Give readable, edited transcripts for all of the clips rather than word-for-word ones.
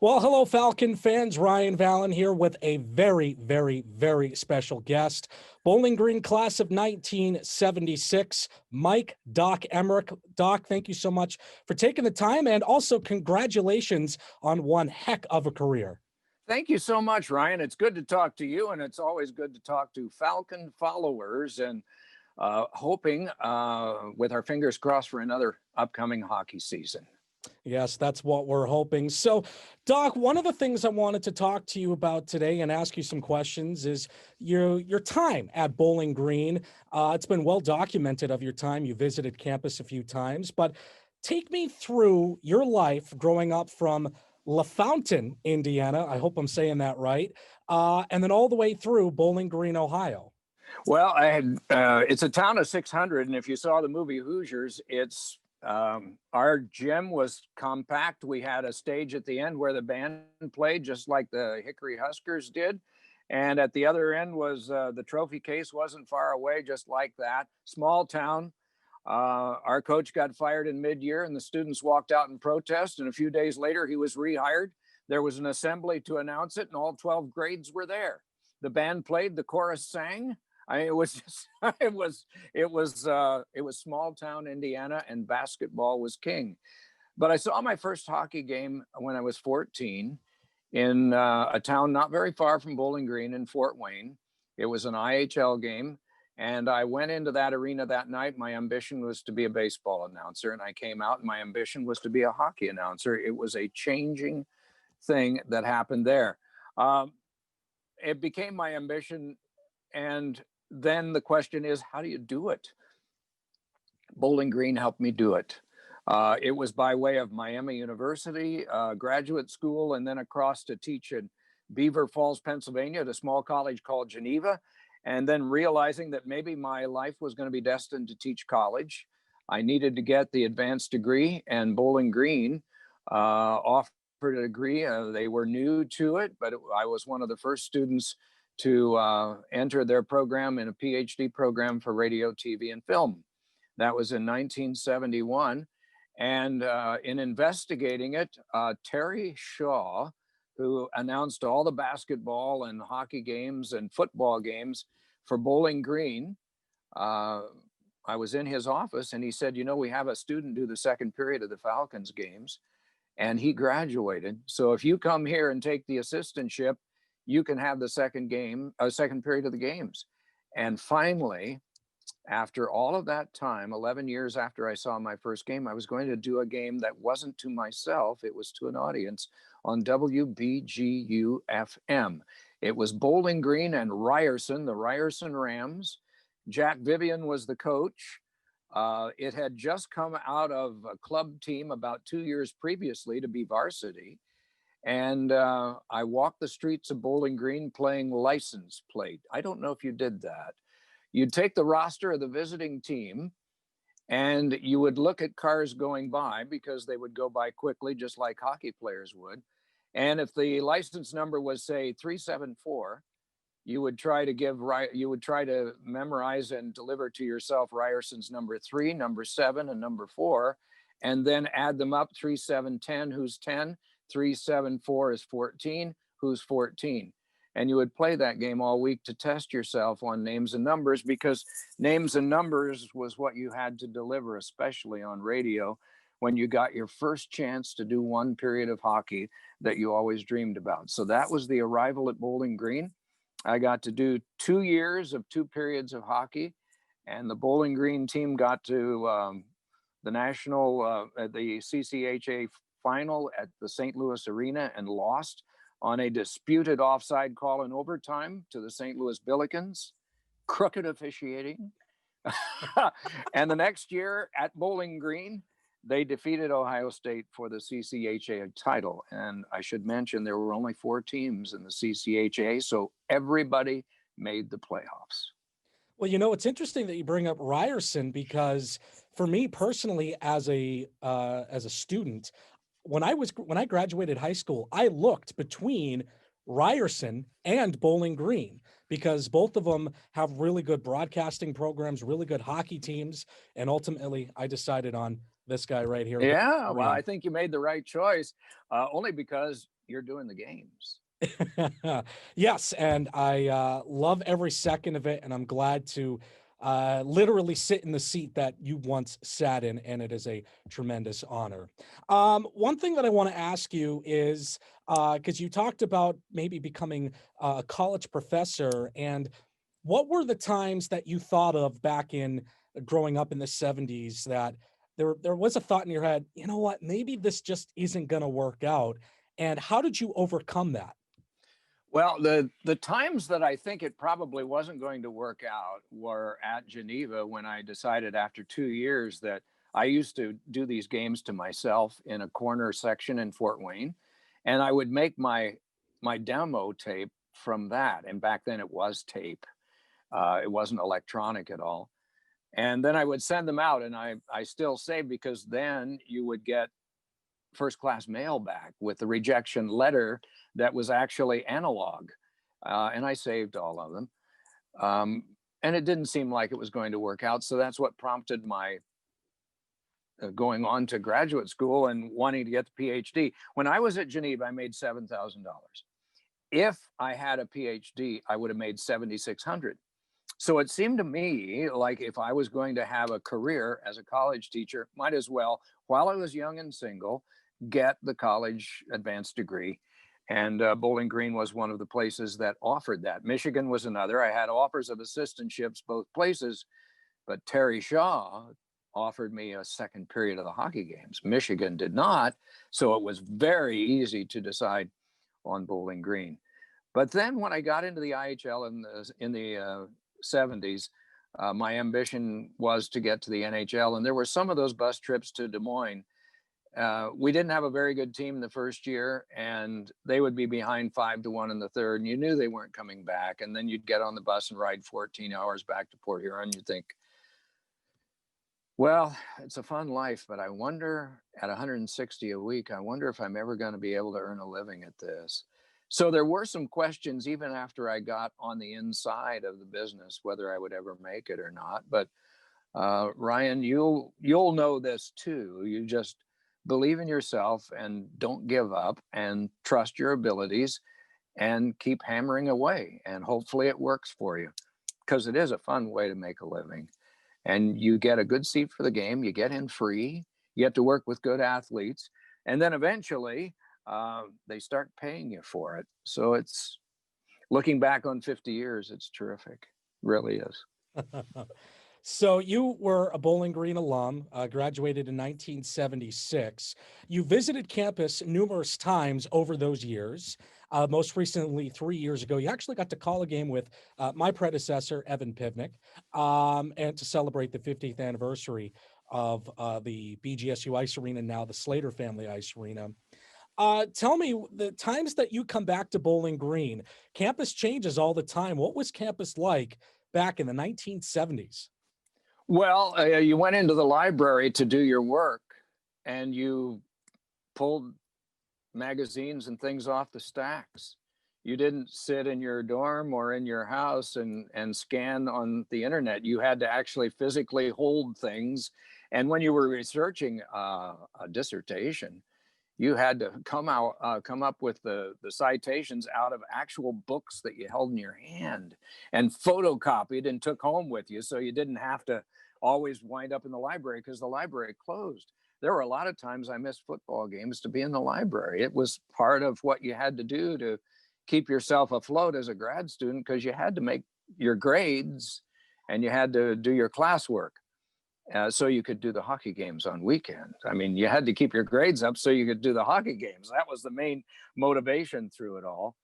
Well, hello, Falcon fans. Ryan Vallon here with a very, very, very special guest. Bowling Green class of 1976, Mike Doc Emrick. Doc, thank you so much for taking the time, and also congratulations on one heck of a career. Thank you so much, Ryan. It's good to talk to you, and it's always good to talk to Falcon followers, and hoping with our fingers crossed for another upcoming hockey season. Yes, that's what we're hoping. So, Doc, one of the things I wanted to talk to you about today and ask you some questions is your time at Bowling Green. It's been well documented of your time. You visited campus a few times, but take me through your life growing up from LaFountain, Indiana. I hope I'm saying that right. And then all the way through Bowling Green, Ohio. Well, it's a town of 600, and if you saw the movie Hoosiers, it's our gym was compact. We had a stage at the end where the band played, just like the Hickory Huskers did. And at the other end was the trophy case wasn't far away, just like that. Small town. Our coach got fired in mid-year, and the students walked out in protest. And a few days later, he was rehired. There was an assembly to announce it, and all 12 grades were there. The band played, the chorus sang. It was just, it was small town Indiana, and basketball was king. But I saw my first hockey game when I was 14 in a town not very far from Bowling Green in Fort Wayne. It was an IHL game, and I went into that arena that night. My ambition was to be a baseball announcer, and I came out and my ambition was to be a hockey announcer. It was a changing thing that happened there. It became my ambition, and then the question is, how do you do it? Bowling Green helped me do it. It was by way of Miami University, graduate school, and then across to teach in Beaver Falls, Pennsylvania, at a small college called Geneva. And then realizing that maybe my life was going to be destined to teach college, I needed to get the advanced degree, and Bowling Green offered a degree. They were new to it, but I was one of the first students to enter their program in a PhD program for radio, TV, and film. That was in 1971. And in investigating it, Terry Shaw, who announced all the basketball and hockey games and football games for Bowling Green, I was in his office, and he said, you know, we have a student do the second period of the Falcons games, and he graduated. So if you come here and take the assistantship, you can have the second period of the games. And finally, after all of that time, 11 years after I saw my first game, I was going to do a game that wasn't to myself, it was to an audience on WBGU FM. It was Bowling Green and Ryerson, the Ryerson Rams. Jack Vivian was the coach. It had just come out of a club team about 2 years previously to be varsity. And I walked the streets of Bowling Green playing license plate. I don't know if you did that. You'd take the roster of the visiting team, and you would look at cars going by, because they would go by quickly, just like hockey players would. And if the license number was, say, 374, you would try to memorize and deliver to yourself Ryerson's number 3, number 7, and number 4, and then add them up. 3, 7, 10, who's 10? 3, 7, 4 is 14, who's 14? And you would play that game all week to test yourself on names and numbers, because names and numbers was what you had to deliver, especially on radio, when you got your first chance to do one period of hockey that you always dreamed about. So that was the arrival at Bowling Green. I got to do 2 years of 2 periods of hockey, and the Bowling Green team got to the CCHA final at the St. Louis Arena and lost on a disputed offside call in overtime to the St. Louis Billikens. Crooked officiating. And the next year at Bowling Green, they defeated Ohio State for the CCHA title. And I should mention there were only 4 teams in the CCHA, so everybody made the playoffs. Well, you know, it's interesting that you bring up Ryerson, because for me personally, as a student, when I graduated high school, I looked between Ryerson and Bowling Green, because both of them have really good broadcasting programs, really good hockey teams, and ultimately I decided on This guy right here. Yeah, well, I Green. think you made the right choice, only because you're doing the games. Yes, and I love every second of it, and I'm glad to literally sit in the seat that you once sat in, and it is a tremendous honor. One thing that I want to ask you is because you talked about maybe becoming a college professor, and what were the times that you thought of back in growing up in the 70s that there was a thought in your head, you know what, maybe this just isn't going to work out, and how did you overcome that? Well, the times that I think it probably wasn't going to work out were at Geneva when I decided after 2 years that I used to do these games to myself in a corner section in Fort Wayne, and I would make my demo tape from that. And back then it was tape; it wasn't electronic at all. And then I would send them out, and I still save because then you would get first class mail back with the rejection letter that was actually analog. And I saved all of them. Um, and it didn't seem like it was going to work out. So that's what prompted my going on to graduate school and wanting to get the PhD. When I was at Geneva, I made $7,000. If I had a PhD, I would have made 7,600. So it seemed to me like if I was going to have a career as a college teacher, might as well, while I was young and single, get the college advanced degree. And Bowling Green was one of the places that offered that. Michigan was another. I had offers of assistantships both places, but Terry Shaw offered me a second period of the hockey games. Michigan did not. So it was very easy to decide on Bowling Green. But then when I got into the IHL in the 70s, my ambition was to get to the NHL. And there were some of those bus trips to Des Moines. We didn't have a very good team in the first year, and they would be behind 5-1 in the third, and you knew they weren't coming back. And then you'd get on the bus and ride 14 hours back to Port Huron. You'd think, well, it's a fun life, but I wonder at 160 a week, I wonder if I'm ever going to be able to earn a living at this. So there were some questions even after I got on the inside of the business, whether I would ever make it or not. But Ryan, you'll know this too. You just believe in yourself and don't give up and trust your abilities and keep hammering away. And hopefully it works for you, because it is a fun way to make a living. And you get a good seat for the game. You get in free. You get to work with good athletes. And then eventually they start paying you for it. So it's looking back on 50 years, it's terrific. Really is. So you were a Bowling Green alum, graduated in 1976. You visited campus numerous times over those years. Most recently, 3 years ago, you actually got to call a game with my predecessor, Evan Pivnik, and to celebrate the 50th anniversary of the BGSU Ice Arena, now the Slater Family Ice Arena. Tell me, the times that you come back to Bowling Green, campus changes all the time. What was campus like back in the 1970s? Well, you went into the library to do your work, and you pulled magazines and things off the stacks. You didn't sit in your dorm or in your house and scan on the internet. You had to actually physically hold things. And when you were researching a dissertation, you had to come up with the citations out of actual books that you held in your hand and photocopied and took home with you, so you didn't have to always wind up in the library because the library closed. There were a lot of times I missed football games to be in the library. It was part of what you had to do to keep yourself afloat as a grad student, because you had to make your grades and you had to do your classwork. So you could do the hockey games on weekends. I mean, you had to keep your grades up so you could do the hockey games. That was the main motivation through it all.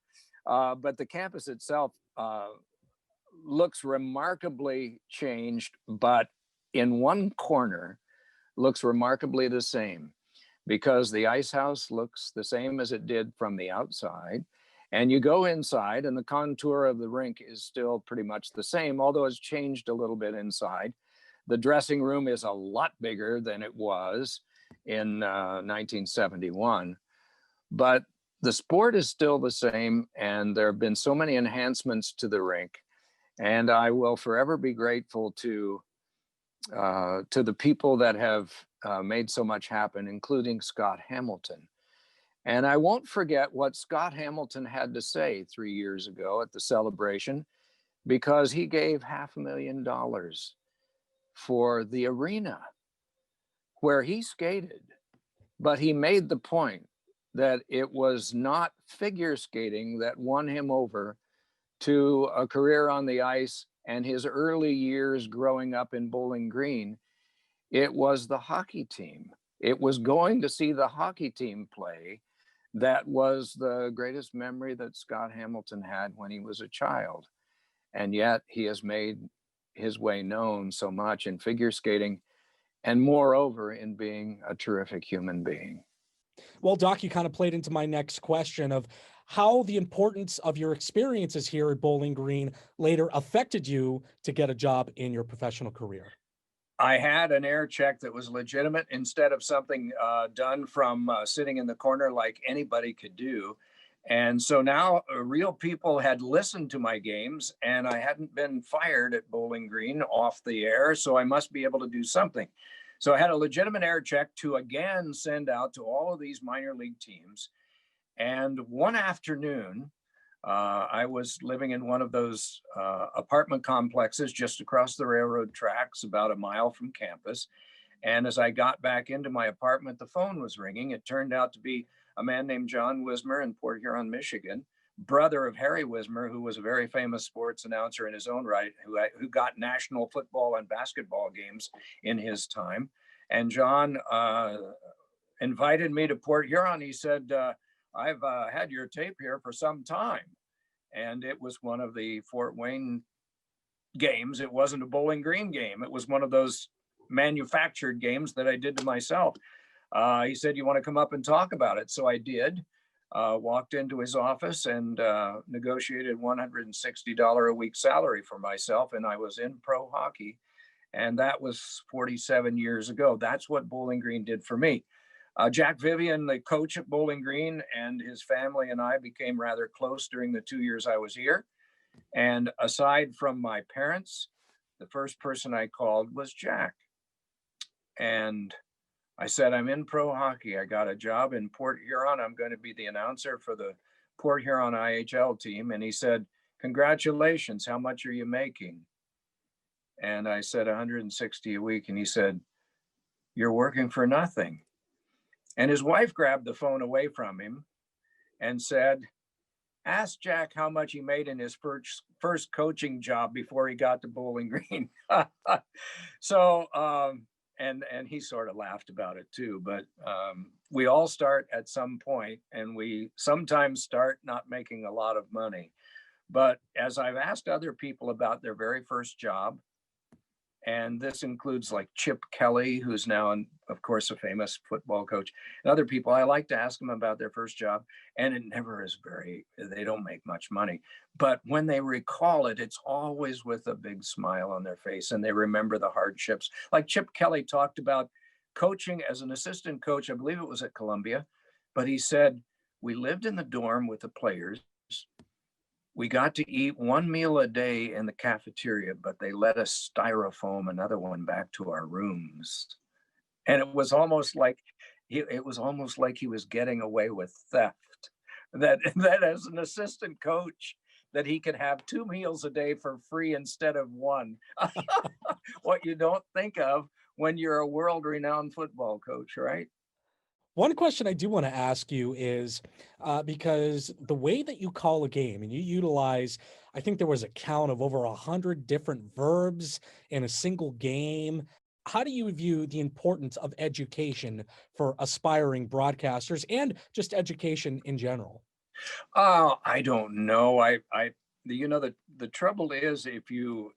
But the campus itself looks remarkably changed, but in one corner looks remarkably the same, because the ice house looks the same as it did from the outside. And you go inside and the contour of the rink is still pretty much the same, although it's changed a little bit inside. The dressing room is a lot bigger than it was in 1971, but the sport is still the same, and there have been so many enhancements to the rink. And I will forever be grateful to the people that have made so much happen, including Scott Hamilton. And I won't forget what Scott Hamilton had to say 3 years ago at the celebration, because he gave $500,000 for the arena where he skated. But he made the point that it was not figure skating that won him over to a career on the ice and his early years growing up in Bowling Green. It was the hockey team. It was going to see the hockey team play that was the greatest memory that Scott Hamilton had when he was a child. And yet he has made his way known so much in figure skating, and moreover in being a terrific human being. Well, Doc, you kind of played into my next question of how the importance of your experiences here at Bowling Green later affected you to get a job in your professional career. I had an air check that was legitimate instead of something done from sitting in the corner like anybody could do. And so now real people had listened to my games, and I hadn't been fired at Bowling Green off the air. So I must be able to do something. So I had a legitimate air check to again send out to all of these minor league teams. And one afternoon, I was living in one of those apartment complexes just across the railroad tracks, about a mile from campus. And as I got back into my apartment, the phone was ringing. It turned out to be a man named John Wismer in Port Huron, Michigan, brother of Harry Wismer, who was a very famous sports announcer in his own right, who got national football and basketball games in his time. And John invited me to Port Huron. He said, I've had your tape here for some time. And it was one of the Fort Wayne games. It wasn't a Bowling Green game. It was one of those manufactured games that I did to myself. He said, you want to come up and talk about it? So I did. Walked into his office and negotiated $160 a week salary for myself. And I was in pro hockey. And that was 47 years ago. That's what Bowling Green did for me. Jack Vivian, the coach at Bowling Green, and his family and I became rather close during the 2 years I was here. And aside from my parents, the first person I called was Jack. And I said, I'm in pro hockey. I got a job in Port Huron. I'm going to be the announcer for the Port Huron IHL team. And he said, congratulations. How much are you making? And I said, 160 a week. And he said, you're working for nothing. And his wife grabbed the phone away from him and said, ask Jack how much he made in his first coaching job before he got to Bowling Green. So, and he sort of laughed about it too, but we all start at some point, and we sometimes start not making a lot of money. But as I've asked other people about their very first job, and this includes like Chip Kelly, who's now, of course, a famous football coach, and other people, I like to ask them about their first job, and it never is they don't make much money. But when they recall it, it's always with a big smile on their face, and they remember the hardships. Like Chip Kelly talked about coaching as an assistant coach, I believe it was at Columbia, but he said, we lived in the dorm with the players. We got to eat one meal a day in the cafeteria, but they let us styrofoam another one back to our rooms. And it was almost like he was getting away with theft. That as an assistant coach, that he could have 2 meals a day for free instead of one. What you don't think of when you're a world-renowned football coach, right? One question I do want to ask you is because the way that you call a game and you utilize, I think there was a count of over 100 different verbs in a single game. How do you view the importance of education for aspiring broadcasters and just education in general? I don't know. The trouble is, if you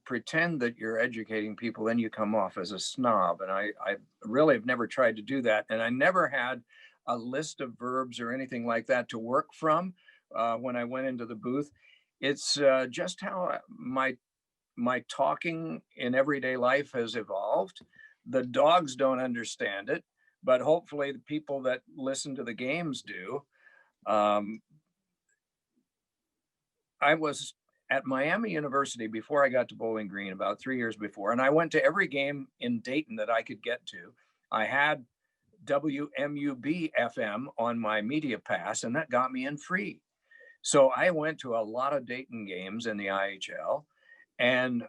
pretend that you're educating people, then you come off as a snob. And I really have never tried to do that. And I never had a list of verbs or anything like that to work from when I went into the booth. It's just how my talking in everyday life has evolved. The dogs don't understand it, but hopefully the people that listen to the games do. I was at Miami University before I got to Bowling Green, about 3 years before, and I went to every game in Dayton that I could get to. I had WMUB FM on my media pass, and that got me in free. So I went to a lot of Dayton games in the IHL, and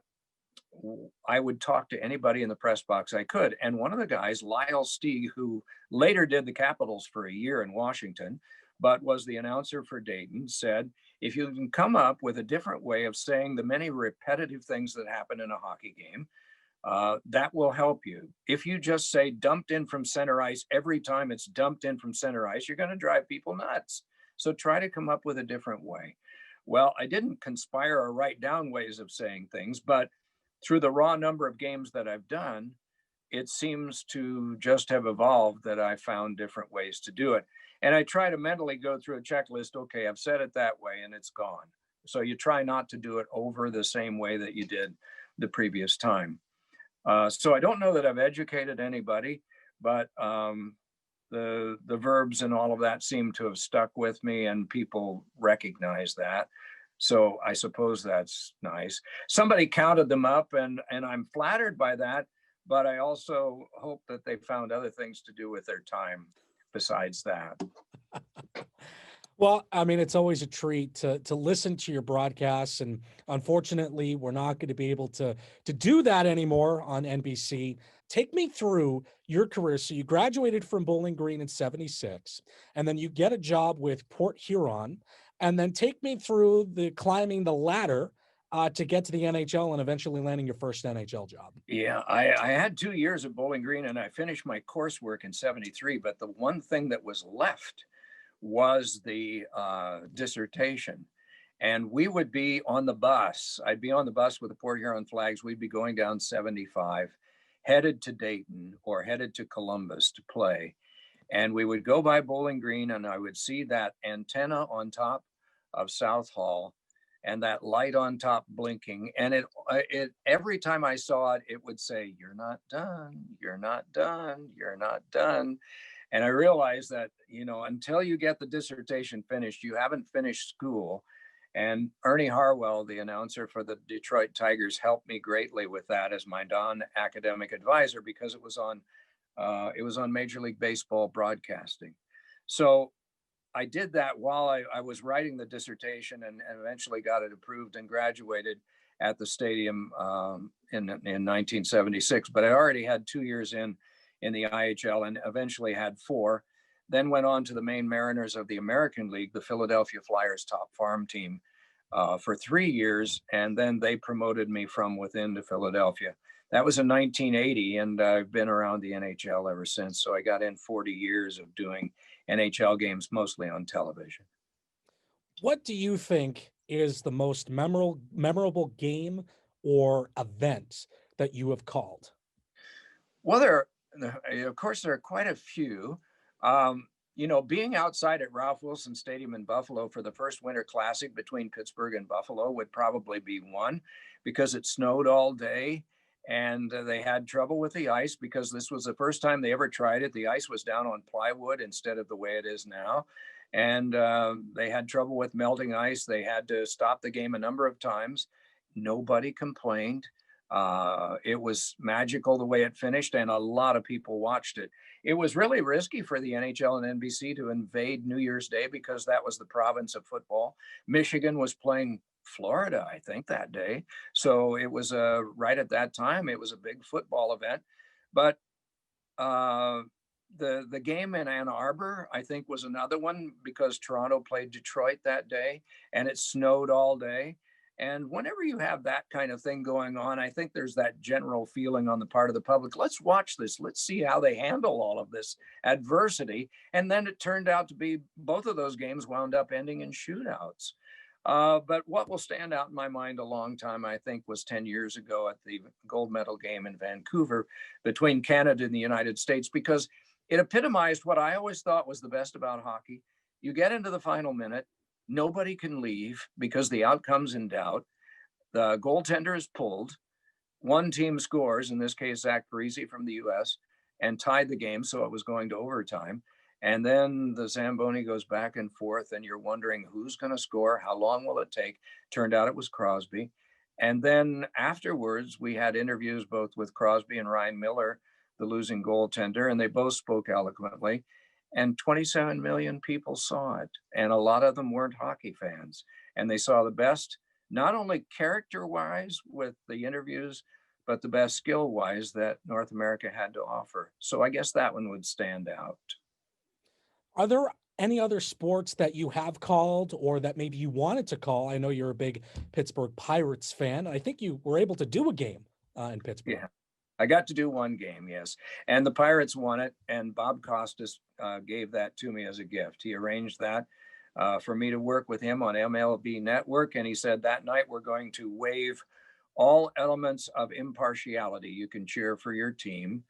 I would talk to anybody in the press box I could. And one of the guys, Lyle Stieg, who later did the Capitals for a year in Washington, but was the announcer for Dayton, said, if you can come up with a different way of saying the many repetitive things that happen in a hockey game, that will help you. If you just say dumped in from center ice every time it's dumped in from center ice, you're going to drive people nuts. So try to come up with a different way. Well, I didn't conspire or write down ways of saying things, but through the raw number of games that I've done, it seems to just have evolved that I found different ways to do it. And I try to mentally go through a checklist. Okay, I've said it that way and it's gone. So you try not to do it over the same way that you did the previous time. So I don't know that I've educated anybody, but the verbs and all of that seem to have stuck with me, and people recognize that. So I suppose that's nice. Somebody counted them up, and I'm flattered by that, but I also hope that they found other things to do with their time besides that. Well, I mean, it's always a treat to listen to your broadcasts, and unfortunately, we're not going to be able to do that anymore on NBC. Take me through your career. So you graduated from Bowling Green in '76, and then you get a job with Port Huron, and then take me through the climbing the ladder to get to the NHL and eventually landing your first NHL job. Yeah, I had 2 years at Bowling Green, and I finished my coursework in '73. But the one thing that was left was the dissertation. And we would be on the bus. I'd be on the bus with the Port Huron flags. We'd be going down 75, headed to Dayton or headed to Columbus to play. And we would go by Bowling Green, and I would see that antenna on top of South Hall and that light on top blinking. And it every time I saw it, it would say, "You're not done, you're not done, you're not done." And I realized that, until you get the dissertation finished, you haven't finished school. And Ernie Harwell, the announcer for the Detroit Tigers, helped me greatly with that as my non-academic advisor, because it was on Major League Baseball broadcasting. So I did that while I was writing the dissertation, and eventually got it approved and graduated at the stadium in 1976. But I already had 2 years in the IHL, and eventually had 4. Then went on to the Maine Mariners of the American League, the Philadelphia Flyers top farm team, for 3 years. And then they promoted me from within to Philadelphia. That was in 1980, and I've been around the NHL ever since. So I got in 40 years of doing NHL games, mostly on television. What do you think is the most memorable game or event that you have called? Well, of course, there are quite a few. Being outside at Ralph Wilson Stadium in Buffalo for the first Winter Classic between Pittsburgh and Buffalo would probably be one, because it snowed all day, and they had trouble with the ice because this was the first time they ever tried it. The ice was down on plywood instead of the way it is now. And they had trouble with melting ice. They had to stop the game a number of times. Nobody complained. It was magical the way it finished, and a lot of people watched it. It was really risky for the NHL and NBC to invade New Year's Day, because that was the province of football. Michigan was playing Florida, I think, that day. So it was right at that time, it was a big football event. But the game in Ann Arbor, I think, was another one, because Toronto played Detroit that day, and it snowed all day. And whenever you have that kind of thing going on, I think there's that general feeling on the part of the public, let's watch this, let's see how they handle all of this adversity. And then it turned out to be, both of those games wound up ending in shootouts. But what will stand out in my mind a long time, I think, was 10 years ago at the gold medal game in Vancouver between Canada and the United States, because it epitomized what I always thought was the best about hockey. You get into the final minute, nobody can leave because the outcome's in doubt. The goaltender is pulled. One team scores, in this case, Zach Parise from the US, and tied the game, so it was going to overtime. And then the Zamboni goes back and forth, and you're wondering who's going to score, how long will it take? Turned out it was Crosby. And then afterwards, we had interviews both with Crosby and Ryan Miller, the losing goaltender, and they both spoke eloquently. And 27 million people saw it. And a lot of them weren't hockey fans. And they saw the best, not only character wise with the interviews, but the best skill wise that North America had to offer. So I guess that one would stand out. Are there any other sports that you have called or that maybe you wanted to call? I know you're a big Pittsburgh Pirates fan. I think you were able to do a game in Pittsburgh. Yeah. I got to do one game, yes. And the Pirates won it. And Bob Costas gave that to me as a gift. He arranged that for me to work with him on MLB Network. And he said that night we're going to waive all elements of impartiality. You can cheer for your team.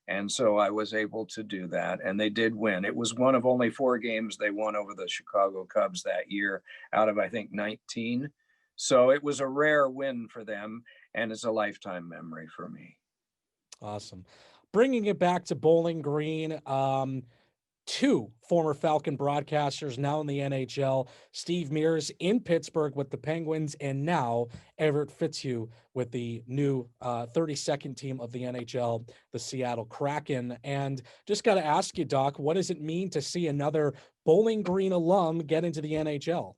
And so I was able to do that. And they did win. It was one of only 4 games they won over the Chicago Cubs that year out of, I think, 19. So it was a rare win for them. And it's a lifetime memory for me. Awesome. Bringing it back to Bowling Green, 2 former Falcon broadcasters now in the NHL, Steve Mears in Pittsburgh with the Penguins, and now Everett Fitzhugh with the new 32nd team of the NHL, the Seattle Kraken. And just got to ask you, Doc, what does it mean to see another Bowling Green alum get into the NHL?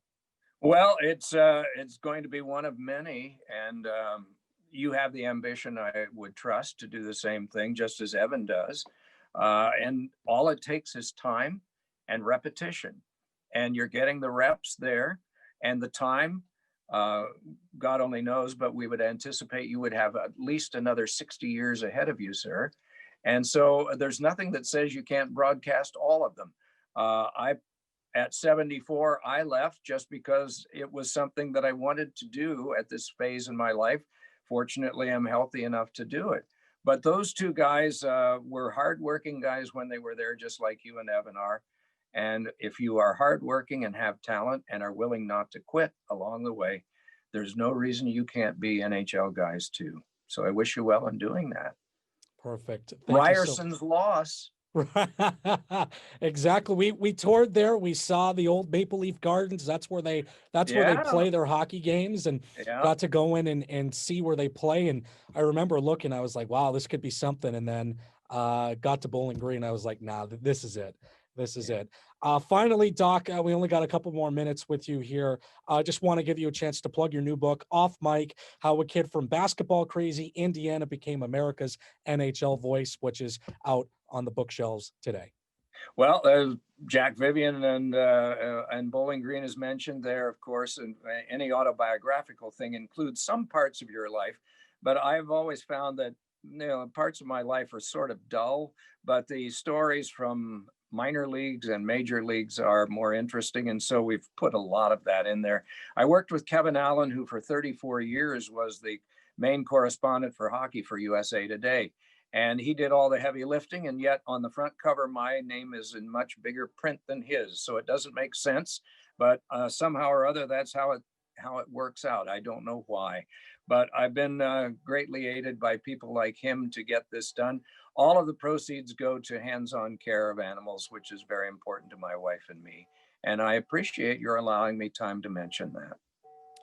Well, it's going to be one of many. And you have the ambition, I would trust, to do the same thing, just as Evan does. And all it takes is time and repetition. And you're getting the reps there and the time. God only knows, but we would anticipate you would have at least another 60 years ahead of you, sir. And so there's nothing that says you can't broadcast all of them. At 74, I left just because it was something that I wanted to do at this phase in my life. Fortunately, I'm healthy enough to do it. But those 2 guys were hardworking guys when they were there, just like you and Evan are. And if you are hardworking and have talent and are willing not to quit along the way, there's no reason you can't be NHL guys too. So I wish you well in doing that. Perfect. Ryerson's loss. Exactly. We toured there. We saw the old Maple Leaf Gardens. That's where they play their hockey games, and got to go in and see where they play. And I remember looking, I was like, wow, this could be something. And then got to Bowling Green. I was like, nah, this is it. This is it. Finally, Doc, we only got a couple more minutes with you here. Just want to give you a chance to plug your new book, Off Mic, How a Kid from Basketball Crazy Indiana Became America's NHL Voice, which is out on the bookshelves today. Well, Jack Vivian and Bowling Green is mentioned there, of course, and any autobiographical thing includes some parts of your life. But I've always found that parts of my life are sort of dull, but the stories from minor leagues and major leagues are more interesting. And so we've put a lot of that in there. I worked with Kevin Allen, who for 34 years was the main correspondent for hockey for USA Today. And he did all the heavy lifting. And yet on the front cover, my name is in much bigger print than his. So it doesn't make sense. But somehow or other, that's how it works out. I don't know why. But I've been greatly aided by people like him to get this done. All of the proceeds go to hands-on care of animals, which is very important to my wife and me. And I appreciate your allowing me time to mention that.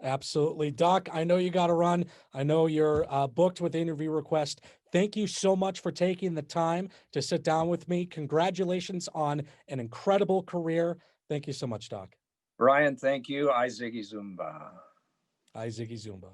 Absolutely. Doc, I know you got to run. I know you're booked with interview request. Thank you so much for taking the time to sit down with me. Congratulations on an incredible career. Thank you so much, Doc. Ryan, thank you. I Ziggy Zumba. I Ziggy Zumba.